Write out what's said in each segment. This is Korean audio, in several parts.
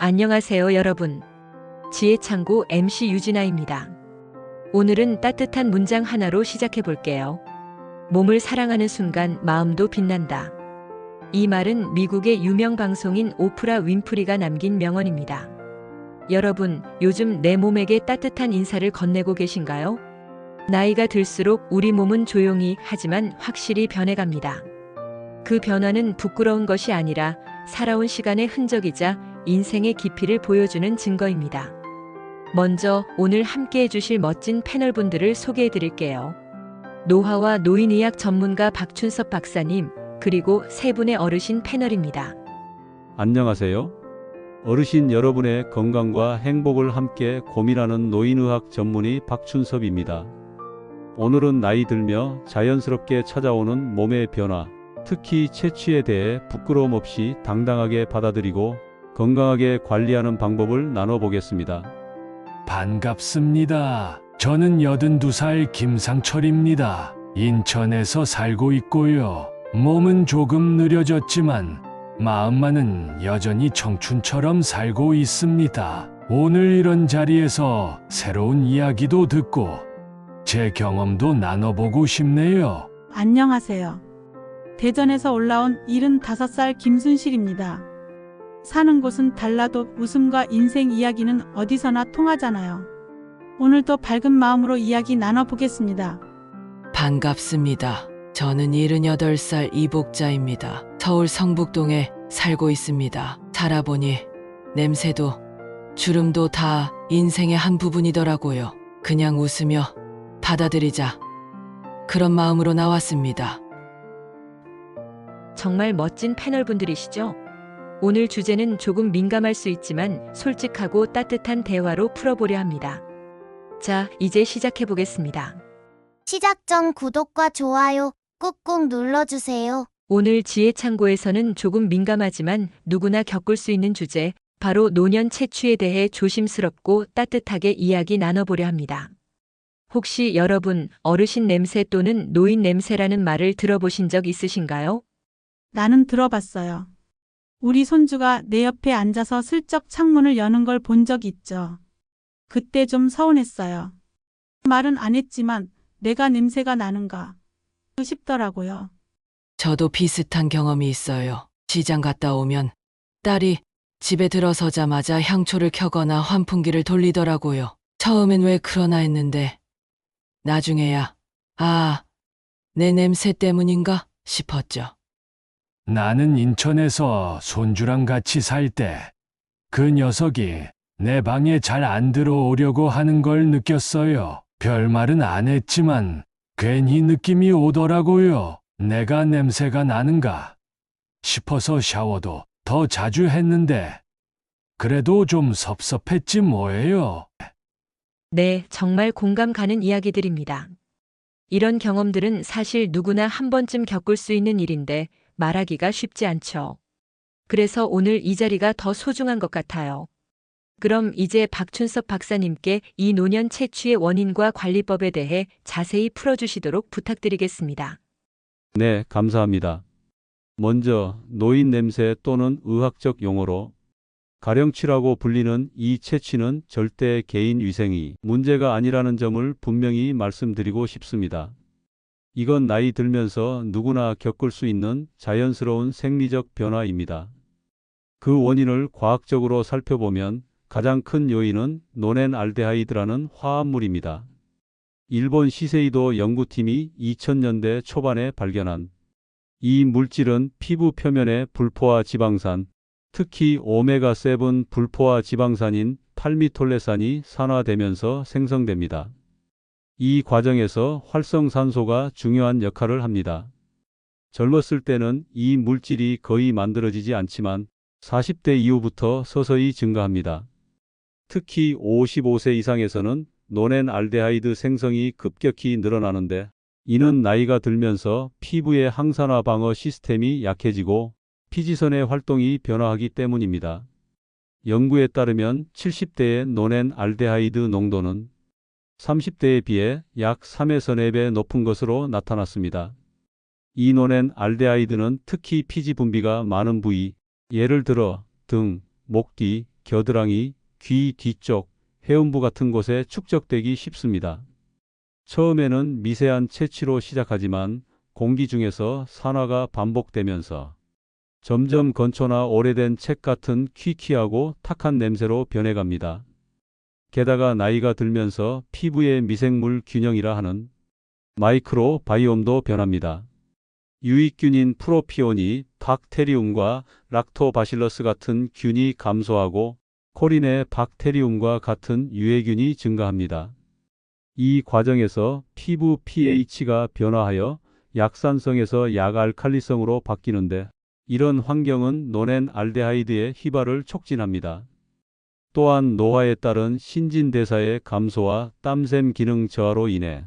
안녕하세요, 여러분. 지혜창고 MC 유진아입니다. 오늘은 따뜻한 문장 하나로 시작해 볼게요. 몸을 사랑하는 순간 마음도 빛난다. 이 말은 미국의 유명 방송인 오프라 윈프리가 남긴 명언입니다. 여러분, 요즘 내 몸에게 따뜻한 인사를 건네고 계신가요? 나이가 들수록 우리 몸은 조용히 하지만 확실히 변해갑니다. 그 변화는 부끄러운 것이 아니라 살아온 시간의 흔적이자 인생의 깊이를 보여주는 증거입니다. 먼저 오늘 함께 해주실 멋진 패널분들을 소개해 드릴게요. 노화와 노인의학 전문가 박춘섭 박사님, 그리고 세 분의 어르신 패널입니다. 안녕하세요. 어르신 여러분의 건강과 행복을 함께 고민하는 노인의학 전문의 박춘섭입니다. 오늘은 나이 들며 자연스럽게 찾아오는 몸의 변화, 특히 체취에 대해 부끄러움 없이 당당하게 받아들이고 건강하게 관리하는 방법을 나눠보겠습니다. 반갑습니다. 저는 82살 김상철입니다. 인천에서 살고 있고요. 몸은 조금 느려졌지만 마음만은 여전히 청춘처럼 살고 있습니다. 오늘 이런 자리에서 새로운 이야기도 듣고 제 경험도 나눠보고 싶네요. 안녕하세요. 대전에서 올라온 75살 김순실입니다. 사는 곳은 달라도 웃음과 인생 이야기는 어디서나 통하잖아요. 오늘도 밝은 마음으로 이야기 나눠보겠습니다. 반갑습니다. 저는 78살 이복자입니다. 서울 성북동에 살고 있습니다. 살아보니 냄새도 주름도 다 인생의 한 부분이더라고요. 그냥 웃으며 받아들이자. 그런 마음으로 나왔습니다. 정말 멋진 패널분들이시죠? 오늘 주제는 조금 민감할 수 있지만 솔직하고 따뜻한 대화로 풀어보려 합니다. 자, 이제 시작해 보겠습니다. 시작 전 구독과 좋아요 꾹꾹 눌러주세요. 오늘 지혜창고에서는 조금 민감하지만 누구나 겪을 수 있는 주제, 바로 노년 체취에 대해 조심스럽고 따뜻하게 이야기 나눠보려 합니다. 혹시 여러분 어르신 냄새 또는 노인 냄새라는 말을 들어보신 적 있으신가요? 나는 들어봤어요. 우리 손주가 내 옆에 앉아서 슬쩍 창문을 여는 걸 본 적 있죠. 그때 좀 서운했어요. 말은 안 했지만 내가 냄새가 나는가 싶더라고요. 저도 비슷한 경험이 있어요. 시장 갔다 오면 딸이 집에 들어서자마자 향초를 켜거나 환풍기를 돌리더라고요. 처음엔 왜 그러나 했는데 나중에야 내 냄새 때문인가 싶었죠. 나는 인천에서 손주랑 같이 살 때 그 녀석이 내 방에 잘 안 들어오려고 하는 걸 느꼈어요. 별말은 안 했지만 괜히 느낌이 오더라고요. 내가 냄새가 나는가 싶어서 샤워도 더 자주 했는데 그래도 좀 섭섭했지 뭐예요. 네, 정말 공감 가는 이야기들입니다. 이런 경험들은 사실 누구나 한 번쯤 겪을 수 있는 일인데 말하기가 쉽지 않죠. 그래서 오늘 이 자리가 더 소중한 것 같아요. 그럼 이제 박춘섭 박사님께 이 노년 체취의 원인과 관리법에 대해 자세히 풀어주시도록 부탁드리겠습니다. 네, 감사합니다. 먼저 노인 냄새 또는 의학적 용어로 가령치라고 불리는 이 체취는 절대 개인 위생이 문제가 아니라는 점을 분명히 말씀드리고 싶습니다. 이건 나이 들면서 누구나 겪을 수 있는 자연스러운 생리적 변화입니다. 그 원인을 과학적으로 살펴보면 가장 큰 요인은 노넨알데하이드라는 화합물입니다. 일본 시세이도 연구팀이 2000년대 초반에 발견한 이 물질은 피부 표면의 불포화 지방산, 특히 오메가7 불포화 지방산인 팔미톨레산이 산화되면서 생성됩니다. 이 과정에서 활성산소가 중요한 역할을 합니다. 젊었을 때는 이 물질이 거의 만들어지지 않지만 40대 이후부터 서서히 증가합니다. 특히 55세 이상에서는 노넨알데하이드 생성이 급격히 늘어나는데 이는 나이가 들면서 피부의 항산화 방어 시스템이 약해지고 피지선의 활동이 변화하기 때문입니다. 연구에 따르면 70대의 노넨알데하이드 농도는 30대에 비해 약 3에서 4배 높은 것으로 나타났습니다. 이 노넨알데하이드는 특히 피지 분비가 많은 부위, 예를 들어 등, 목 뒤, 겨드랑이, 귀 뒤쪽, 해음부 같은 곳에 축적되기 쉽습니다. 처음에는 미세한 채취로 시작하지만 공기 중에서 산화가 반복되면서 점점 건초나 오래된 책 같은 퀴퀴하고 탁한 냄새로 변해갑니다. 게다가 나이가 들면서 피부의 미생물 균형이라 하는 마이크로 바이옴도 변합니다. 유익균인 프로피온이 박테리움과 락토바실러스 같은 균이 감소하고 코린의 박테리움과 같은 유해균이 증가합니다. 이 과정에서 피부 pH가 변화하여 약산성에서 약알칼리성으로 바뀌는데 이런 환경은 노넨 알데하이드의 휘발을 촉진합니다. 또한 노화에 따른 신진대사의 감소와 땀샘 기능 저하로 인해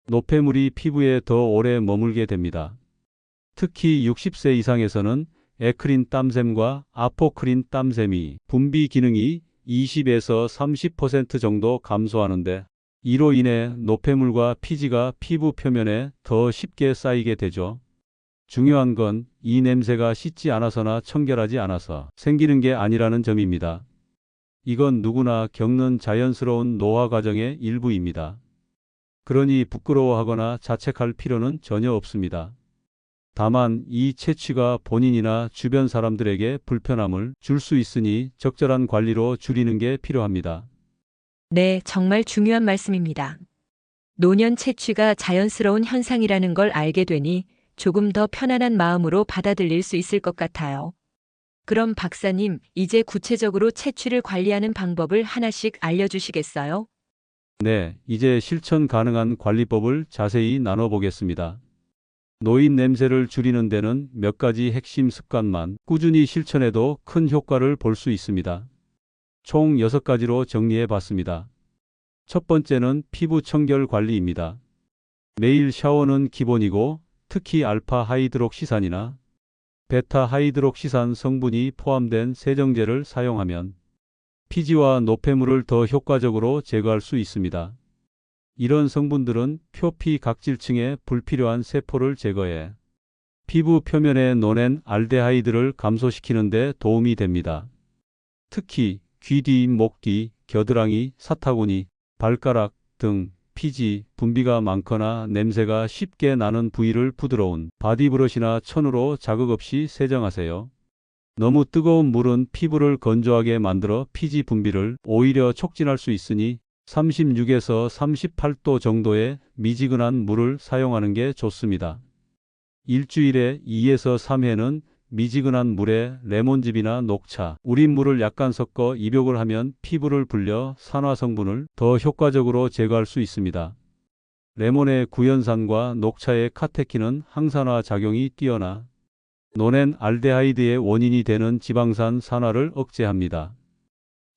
노폐물이 피부에 더 오래 머물게 됩니다. 특히 60세 이상에서는 에크린 땀샘과 아포크린 땀샘이 분비 기능이 20에서 30% 정도 감소하는데 이로 인해 노폐물과 피지가 피부 표면에 더 쉽게 쌓이게 되죠. 중요한 건 이 냄새가 씻지 않아서나 청결하지 않아서 생기는 게 아니라는 점입니다. 이건 누구나 겪는 자연스러운 노화 과정의 일부입니다. 그러니 부끄러워하거나 자책할 필요는 전혀 없습니다. 다만 이 채취가 본인이나 주변 사람들에게 불편함을 줄 수 있으니 적절한 관리로 줄이는 게 필요합니다. 네, 정말 중요한 말씀입니다. 노년 채취가 자연스러운 현상이라는 걸 알게 되니 조금 더 편안한 마음으로 받아들일 수 있을 것 같아요. 그럼 박사님, 이제 구체적으로 채취를 관리하는 방법을 하나씩 알려주시겠어요? 네, 이제 실천 가능한 관리법을 자세히 나눠보겠습니다. 노인 냄새를 줄이는 데는 몇 가지 핵심 습관만 꾸준히 실천해도 큰 효과를 볼 수 있습니다. 총 6가지로 정리해 봤습니다. 첫 번째는 피부 청결 관리입니다. 매일 샤워는 기본이고 특히 알파 하이드록시산이나 베타 하이드록시산 성분이 포함된 세정제를 사용하면 피지와 노폐물을 더 효과적으로 제거할 수 있습니다. 이런 성분들은 표피 각질층의 불필요한 세포를 제거해 피부 표면에 노넨 알데하이드를 감소시키는 데 도움이 됩니다. 특히 귀 뒤, 목 뒤, 겨드랑이, 사타구니, 발가락 등 피지, 분비가 많거나 냄새가 쉽게 나는 부위를 부드러운 바디브러시나 천으로 자극 없이 세정하세요. 너무 뜨거운 물은 피부를 건조하게 만들어 피지 분비를 오히려 촉진할 수 있으니 36에서 38도 정도의 미지근한 물을 사용하는 게 좋습니다. 일주일에 2에서 3회는 미지근한 물에 레몬즙이나 녹차, 우린 물을 약간 섞어 입욕을 하면 피부를 불려 산화 성분을 더 효과적으로 제거할 수 있습니다. 레몬의 구연산과 녹차의 카테킨은 항산화 작용이 뛰어나 노넨 알데하이드의 원인이 되는 지방산 산화를 억제합니다.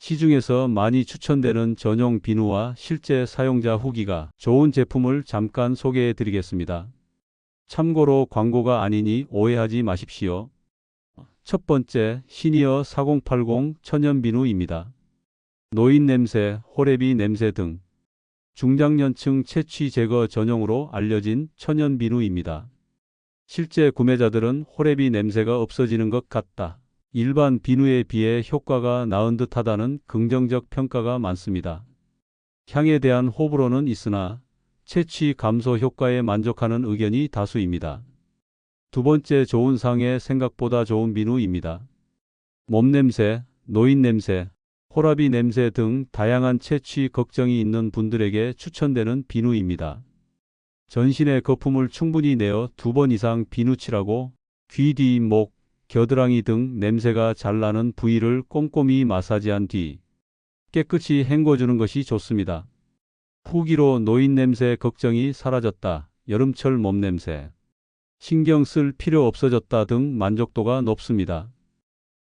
시중에서 많이 추천되는 전용 비누와 실제 사용자 후기가 좋은 제품을 잠깐 소개해 드리겠습니다. 참고로 광고가 아니니 오해하지 마십시오. 첫 번째, 시니어 4080 천연비누입니다. 노인 냄새, 호레비 냄새 등 중장년층 채취 제거 전용으로 알려진 천연비누입니다. 실제 구매자들은 호레비 냄새가 없어지는 것 같다, 일반 비누에 비해 효과가 나은 듯하다는 긍정적 평가가 많습니다. 향에 대한 호불호는 있으나 채취 감소 효과에 만족하는 의견이 다수입니다. 두 번째, 좋은 상의 생각보다 좋은 비누입니다. 몸냄새, 노인 냄새, 호라비 냄새 등 다양한 채취 걱정이 있는 분들에게 추천되는 비누입니다. 전신에 거품을 충분히 내어 2번 이상 비누칠하고 귀 뒤, 목, 겨드랑이 등 냄새가 잘 나는 부위를 꼼꼼히 마사지한 뒤 깨끗이 헹궈주는 것이 좋습니다. 후기로 노인 냄새 걱정이 사라졌다, 여름철 몸냄새, 신경 쓸 필요 없어졌다 등 만족도가 높습니다.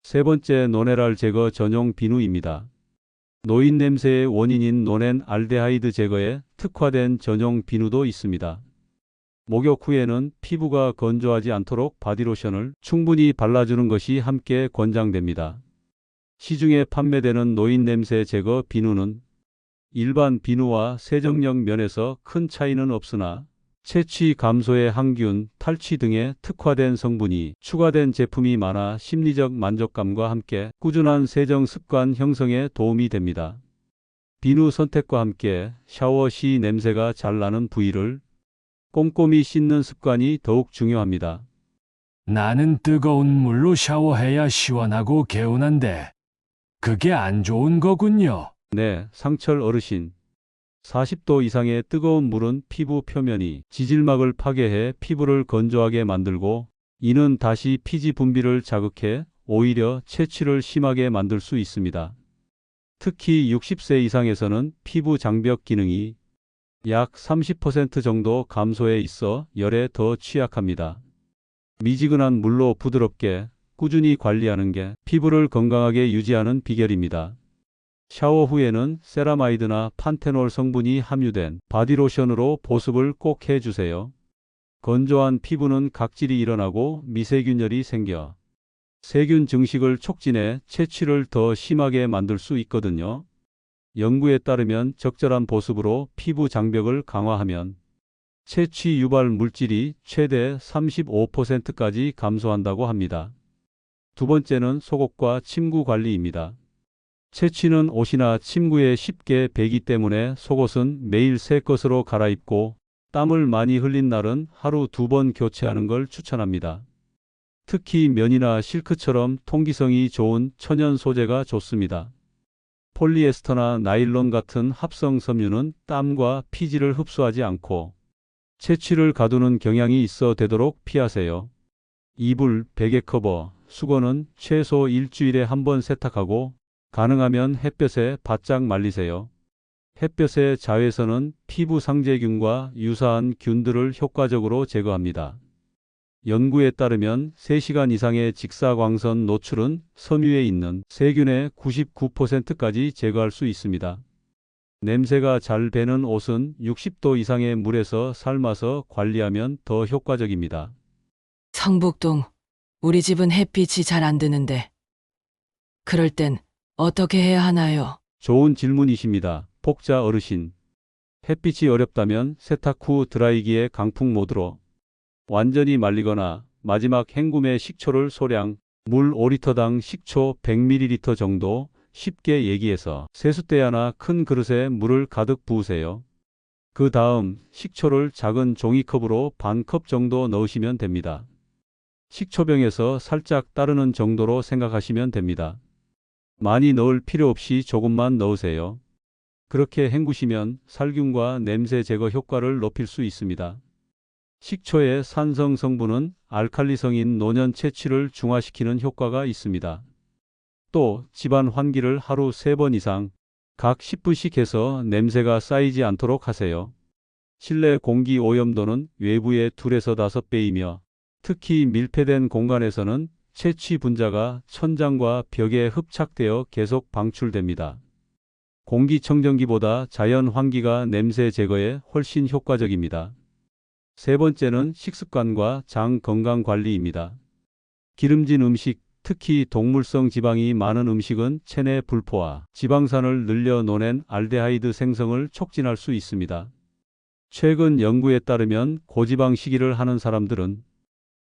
세 번째, 노네랄 제거 전용 비누입니다. 노인 냄새의 원인인 노넨 알데하이드 제거에 특화된 전용 비누도 있습니다. 목욕 후에는 피부가 건조하지 않도록 바디로션을 충분히 발라주는 것이 함께 권장됩니다. 시중에 판매되는 노인 냄새 제거 비누는 일반 비누와 세정력 면에서 큰 차이는 없으나 채취 감소에 항균, 탈취 등의 특화된 성분이 추가된 제품이 많아 심리적 만족감과 함께 꾸준한 세정 습관 형성에 도움이 됩니다. 비누 선택과 함께 샤워 시 냄새가 잘 나는 부위를 꼼꼼히 씻는 습관이 더욱 중요합니다. 나는 뜨거운 물로 샤워해야 시원하고 개운한데 그게 안 좋은 거군요. 네, 상철 어르신. 40도 이상의 뜨거운 물은 피부 표면이 지질막을 파괴해 피부를 건조하게 만들고 이는 다시 피지 분비를 자극해 오히려 채취를 심하게 만들 수 있습니다. 특히 60세 이상에서는 피부 장벽 기능이 약 30% 정도 감소해 있어 열에 더 취약합니다. 미지근한 물로 부드럽게 꾸준히 관리하는 게 피부를 건강하게 유지하는 비결입니다. 샤워 후에는 세라마이드나 판테놀 성분이 함유된 바디로션으로 보습을 꼭 해주세요. 건조한 피부는 각질이 일어나고 미세균열이 생겨 세균 증식을 촉진해 채취를 더 심하게 만들 수 있거든요. 연구에 따르면 적절한 보습으로 피부 장벽을 강화하면 채취 유발 물질이 최대 35%까지 감소한다고 합니다. 두 번째는 속옷과 침구 관리입니다. 채취는 옷이나 침구에 쉽게 배기 때문에 속옷은 매일 새 것으로 갈아입고 땀을 많이 흘린 날은 하루 2번 교체하는 걸 추천합니다. 특히 면이나 실크처럼 통기성이 좋은 천연 소재가 좋습니다. 폴리에스터나 나일론 같은 합성 섬유는 땀과 피지를 흡수하지 않고 채취를 가두는 경향이 있어 되도록 피하세요. 이불, 베개 커버, 수건은 최소 일주일에 한 번 세탁하고 가능하면 햇볕에 바짝 말리세요. 햇볕의 자외선은 피부 상재균과 유사한 균들을 효과적으로 제거합니다. 연구에 따르면 3시간 이상의 직사광선 노출은 섬유에 있는 세균의 99%까지 제거할 수 있습니다. 냄새가 잘 배는 옷은 60도 이상의 물에서 삶아서 관리하면 더 효과적입니다. 성북동, 우리 집은 햇빛이 잘 안 드는데 그럴 땐 어떻게 해야 하나요? 좋은 질문이십니다. 폭자 어르신. 햇빛이 어렵다면 세탁 후 드라이기에 강풍 모드로 완전히 말리거나 마지막 헹굼에 식초를 소량 물 5리터당 식초 100ml 정도 쉽게 얘기해서 세숫대야나 큰 그릇에 물을 가득 부으세요. 그 다음 식초를 작은 종이컵으로 반 컵 정도 넣으시면 됩니다. 식초병에서 살짝 따르는 정도로 생각하시면 됩니다. 많이 넣을 필요 없이 조금만 넣으세요. 그렇게 헹구시면 살균과 냄새 제거 효과를 높일 수 있습니다. 식초의 산성 성분은 알칼리성인 노년 채취를 중화시키는 효과가 있습니다. 또 집안 환기를 하루 3번 이상 각 10분씩 해서 냄새가 쌓이지 않도록 하세요. 실내 공기 오염도는 외부의 2에서 5배이며 특히 밀폐된 공간에서는 채취 분자가 천장과 벽에 흡착되어 계속 방출됩니다. 공기청정기보다 자연 환기가 냄새 제거에 훨씬 효과적입니다. 세 번째는 식습관과 장 건강 관리입니다. 기름진 음식, 특히 동물성 지방이 많은 음식은 체내 불포와 지방산을 늘려 놓는 알데하이드 생성을 촉진할 수 있습니다. 최근 연구에 따르면 고지방 식이를 하는 사람들은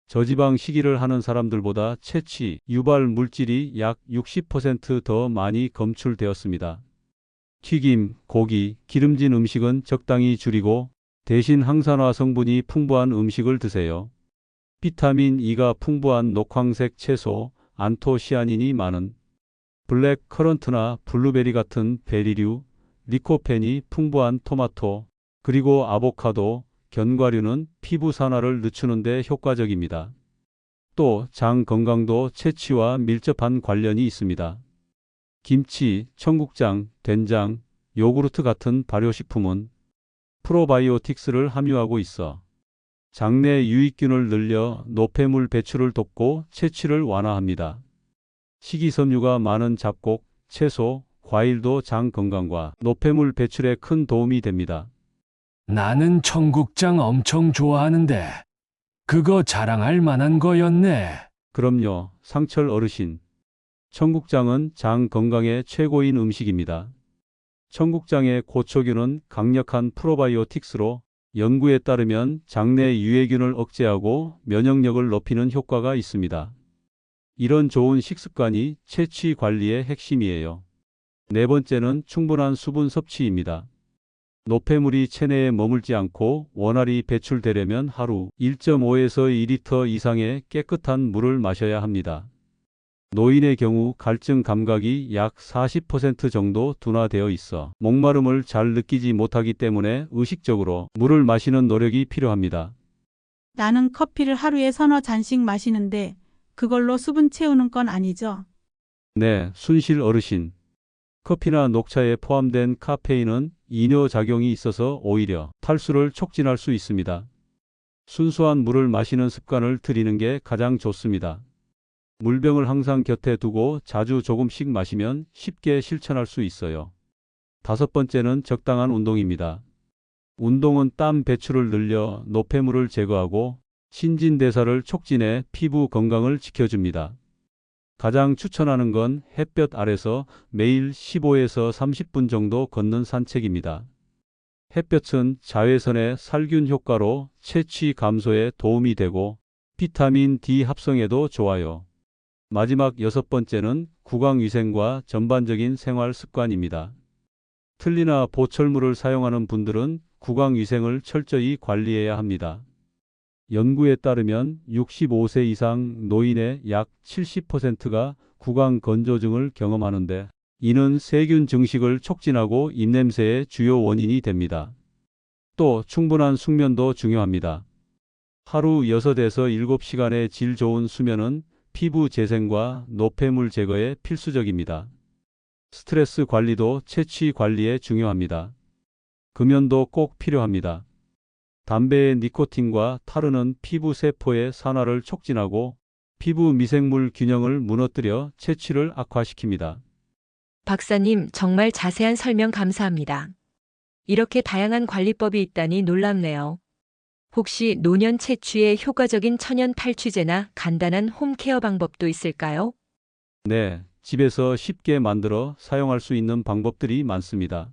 저지방 식이를 하는 사람들보다 채취 유발 물질이 약 60% 더 많이 검출되었습니다. 튀김, 고기, 기름진 음식은 적당히 줄이고 대신 항산화 성분이 풍부한 음식을 드세요. 비타민 E가 풍부한 녹황색 채소, 안토시아닌이 많은 블랙 커런트나 블루베리 같은 베리류, 리코펜이 풍부한 토마토, 그리고 아보카도, 견과류는 피부 산화를 늦추는 데 효과적입니다. 또 장 건강도 채취와 밀접한 관련이 있습니다. 김치, 청국장, 된장, 요구르트 같은 발효식품은 프로바이오틱스를 함유하고 있어 장내 유익균을 늘려 노폐물 배출을 돕고 채취를 완화합니다. 식이섬유가 많은 잡곡, 채소, 과일도 장 건강과 노폐물 배출에 큰 도움이 됩니다. 나는 청국장 엄청 좋아하는데 그거 자랑할 만한 거였네. 그럼요, 상철 어르신. 청국장은 장 건강에 최고인 음식입니다. 청국장의 고초균은 강력한 프로바이오틱스로 연구에 따르면 장내 유해균을 억제하고 면역력을 높이는 효과가 있습니다. 이런 좋은 식습관이 체취 관리의 핵심이에요. 네 번째는 충분한 수분 섭취입니다. 노폐물이 체내에 머물지 않고 원활히 배출되려면 하루 1.5에서 2리터 이상의 깨끗한 물을 마셔야 합니다. 노인의 경우 갈증 감각이 약 40% 정도 둔화되어 있어 목마름을 잘 느끼지 못하기 때문에 의식적으로 물을 마시는 노력이 필요합니다. 나는 커피를 하루에 서너 잔씩 마시는데 그걸로 수분 채우는 건 아니죠? 네, 순실 어르신. 커피나 녹차에 포함된 카페인은 이뇨 작용이 있어서 오히려 탈수를 촉진할 수 있습니다. 순수한 물을 마시는 습관을 들이는 게 가장 좋습니다. 물병을 항상 곁에 두고 자주 조금씩 마시면 쉽게 실천할 수 있어요. 다섯 번째는 적당한 운동입니다. 운동은 땀 배출을 늘려 노폐물을 제거하고 신진대사를 촉진해 피부 건강을 지켜줍니다. 가장 추천하는 건 햇볕 아래서 매일 15에서 30분 정도 걷는 산책입니다. 햇볕은 자외선의 살균 효과로 체취 감소에 도움이 되고 비타민 D 합성에도 좋아요. 마지막 여섯 번째는 구강위생과 전반적인 생활 습관입니다. 틀니나 보철물을 사용하는 분들은 구강위생을 철저히 관리해야 합니다. 연구에 따르면 65세 이상 노인의 약 70%가 구강 건조증을 경험하는데 이는 세균 증식을 촉진하고 입냄새의 주요 원인이 됩니다. 또 충분한 숙면도 중요합니다. 하루 6에서 7시간의 질 좋은 수면은 피부 재생과 노폐물 제거에 필수적입니다. 스트레스 관리도 체취 관리에 중요합니다. 금연도 꼭 필요합니다. 담배의 니코틴과 타르는 피부 세포의 산화를 촉진하고 피부 미생물 균형을 무너뜨려 체취를 악화시킵니다. 박사님, 정말 자세한 설명 감사합니다. 이렇게 다양한 관리법이 있다니 놀랍네요. 혹시 노년 채취에 효과적인 천연 탈취제나 간단한 홈케어 방법도 있을까요? 네, 집에서 쉽게 만들어 사용할 수 있는 방법들이 많습니다.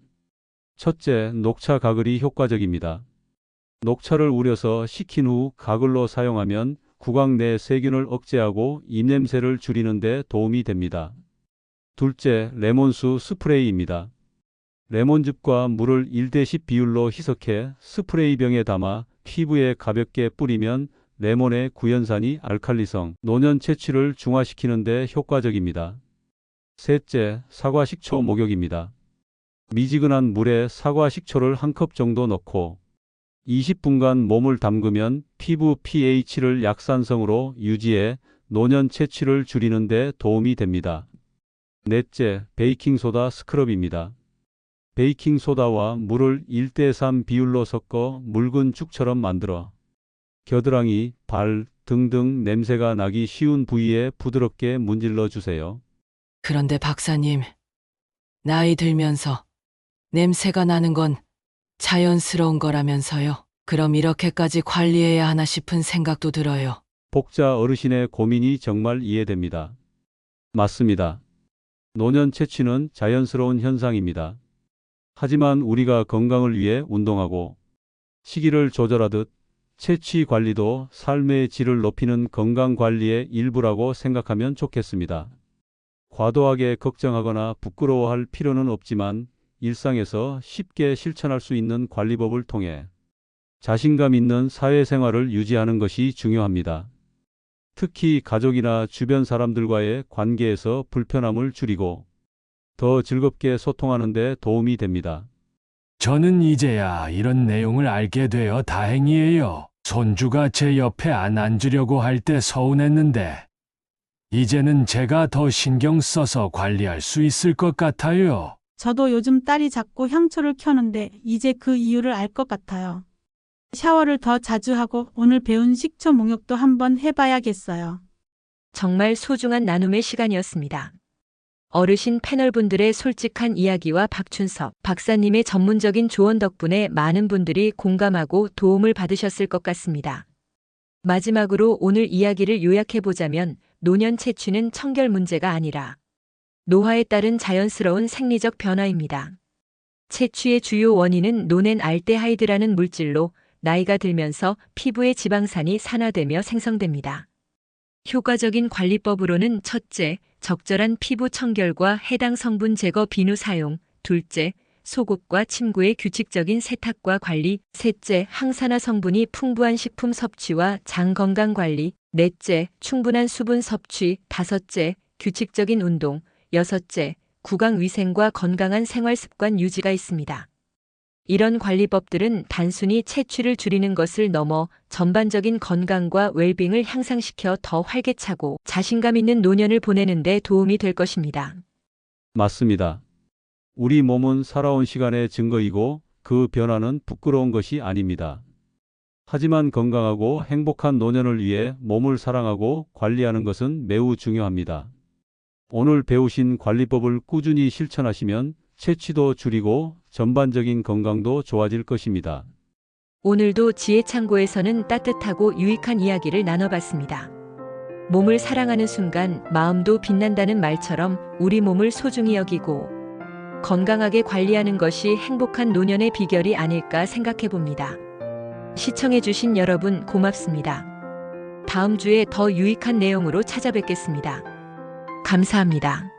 첫째, 녹차 가글이 효과적입니다. 녹차를 우려서 식힌 후 가글로 사용하면 구강 내 세균을 억제하고 입냄새를 줄이는 데 도움이 됩니다. 둘째, 레몬수 스프레이입니다. 레몬즙과 물을 1대10 비율로 희석해 스프레이병에 담아 피부에 가볍게 뿌리면 레몬의 구연산이 알칼리성, 노년 채취를 중화시키는 데 효과적입니다. 셋째, 사과 식초 목욕입니다. 미지근한 물에 사과 식초를 한 컵 정도 넣고 20분간 몸을 담그면 피부 pH를 약산성으로 유지해 노년 채취를 줄이는 데 도움이 됩니다. 넷째, 베이킹소다 스크럽입니다. 베이킹소다와 물을 1대3 비율로 섞어 묽은 죽처럼 만들어 겨드랑이, 발, 등등 냄새가 나기 쉬운 부위에 부드럽게 문질러 주세요. 그런데 박사님, 나이 들면서 냄새가 나는 건 자연스러운 거라면서요. 그럼 이렇게까지 관리해야 하나 싶은 생각도 들어요. 복자 어르신의 고민이 정말 이해됩니다. 맞습니다. 노년 채취는 자연스러운 현상입니다. 하지만 우리가 건강을 위해 운동하고 식이를 조절하듯 채취 관리도 삶의 질을 높이는 건강 관리의 일부라고 생각하면 좋겠습니다. 과도하게 걱정하거나 부끄러워할 필요는 없지만 일상에서 쉽게 실천할 수 있는 관리법을 통해 자신감 있는 사회생활을 유지하는 것이 중요합니다. 특히 가족이나 주변 사람들과의 관계에서 불편함을 줄이고 더 즐겁게 소통하는 데 도움이 됩니다. 저는 이제야 이런 내용을 알게 되어 다행이에요. 손주가 제 옆에 안 앉으려고 할 때 서운했는데 이제는 제가 더 신경 써서 관리할 수 있을 것 같아요. 저도 요즘 딸이 자꾸 향초를 켜는데 이제 그 이유를 알 것 같아요. 샤워를 더 자주 하고 오늘 배운 식초 목욕도 한번 해봐야겠어요. 정말 소중한 나눔의 시간이었습니다. 어르신 패널분들의 솔직한 이야기와 박춘섭 박사님의 전문적인 조언 덕분에 많은 분들이 공감하고 도움을 받으셨을 것 같습니다. 마지막으로 오늘 이야기를 요약해보자면 노년 채취는 청결 문제가 아니라 노화에 따른 자연스러운 생리적 변화입니다. 채취의 주요 원인은 노넨 알데하이드라는 물질로 나이가 들면서 피부의 지방산이 산화되며 생성됩니다. 효과적인 관리법으로는 첫째, 적절한 피부 청결과 해당 성분 제거 비누 사용, 둘째, 속옷과 침구의 규칙적인 세탁과 관리, 셋째, 항산화 성분이 풍부한 식품 섭취와 장 건강 관리, 넷째, 충분한 수분 섭취, 다섯째, 규칙적인 운동, 여섯째, 구강 위생과 건강한 생활 습관 유지가 있습니다. 이런 관리법들은 단순히 채취를 줄이는 것을 넘어 전반적인 건강과 웰빙을 향상시켜 더 활기차고 자신감 있는 노년을 보내는 데 도움이 될 것입니다. 맞습니다. 우리 몸은 살아온 시간의 증거이고 그 변화는 부끄러운 것이 아닙니다. 하지만 건강하고 행복한 노년을 위해 몸을 사랑하고 관리하는 것은 매우 중요합니다. 오늘 배우신 관리법을 꾸준히 실천하시면 채취도 줄이고 전반적인 건강도 좋아질 것입니다. 오늘도 지혜창고에서는 따뜻하고 유익한 이야기를 나눠봤습니다. 몸을 사랑하는 순간 마음도 빛난다는 말처럼 우리 몸을 소중히 여기고 건강하게 관리하는 것이 행복한 노년의 비결이 아닐까 생각해 봅니다. 시청해주신 여러분 고맙습니다. 다음 주에 더 유익한 내용으로 찾아뵙겠습니다. 감사합니다.